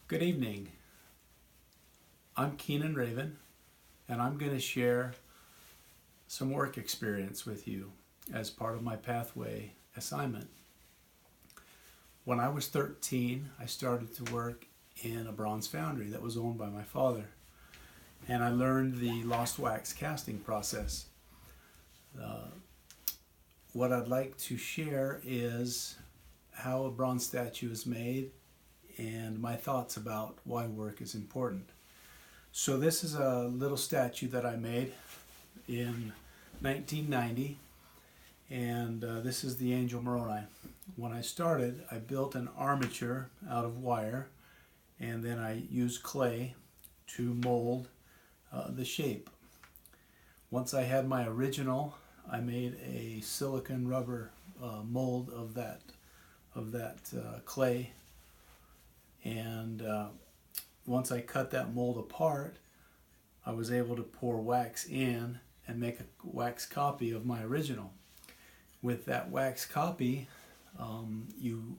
Good evening. I'm Keenan Raven, and I'm going to share some work experience with you as part of my Pathway assignment. When I was 13, I started to work in a bronze foundry that was owned by my father, and I learned the lost wax casting process. What I'd like to share is how a bronze statue is made and my thoughts about why work is important. So this is a little statue that I made in 1990, and this is the Angel Moroni. When I started, I built an armature out of wire, and then I used clay to mold the shape. Once I had my original, I made a silicone rubber mold of that clay. And once I cut that mold apart, I was able to pour wax in and make a wax copy of my original. With that wax copy, you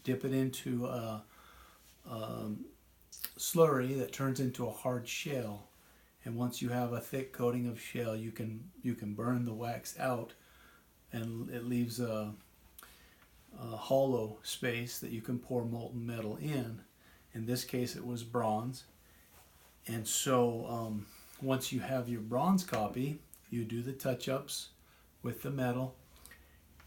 dip it into a slurry that turns into a hard shell. And once you have a thick coating of shell, you can burn the wax out, and it leaves a hollow space that you can pour molten metal in. In this case, it was bronze. And so once you have your bronze copy, you do the touch-ups with the metal,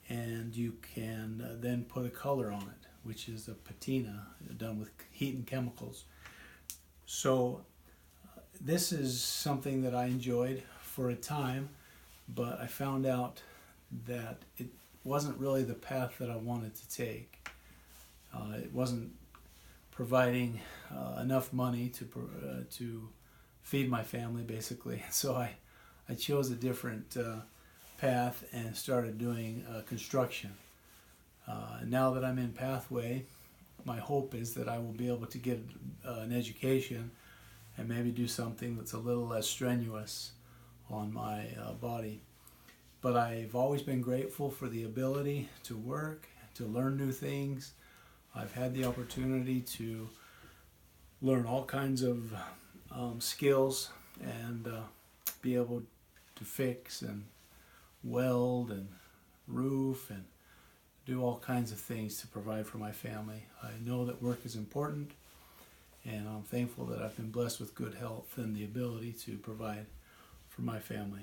and you can then put a color on it, which is a patina done with heat and chemicals. So this is something that I enjoyed for a time, but I found out that it wasn't really the path that I wanted to take. It wasn't providing enough money to feed my family, basically. So I chose a different path and started doing construction. Now that I'm in Pathway, my hope is that I will be able to get an education and maybe do something that's a little less strenuous on my body. But I've always been grateful for the ability to work, to learn new things. I've had the opportunity to learn all kinds of skills and be able to fix and weld and roof and do all kinds of things to provide for my family. I know that work is important, and I'm thankful that I've been blessed with good health and the ability to provide for my family.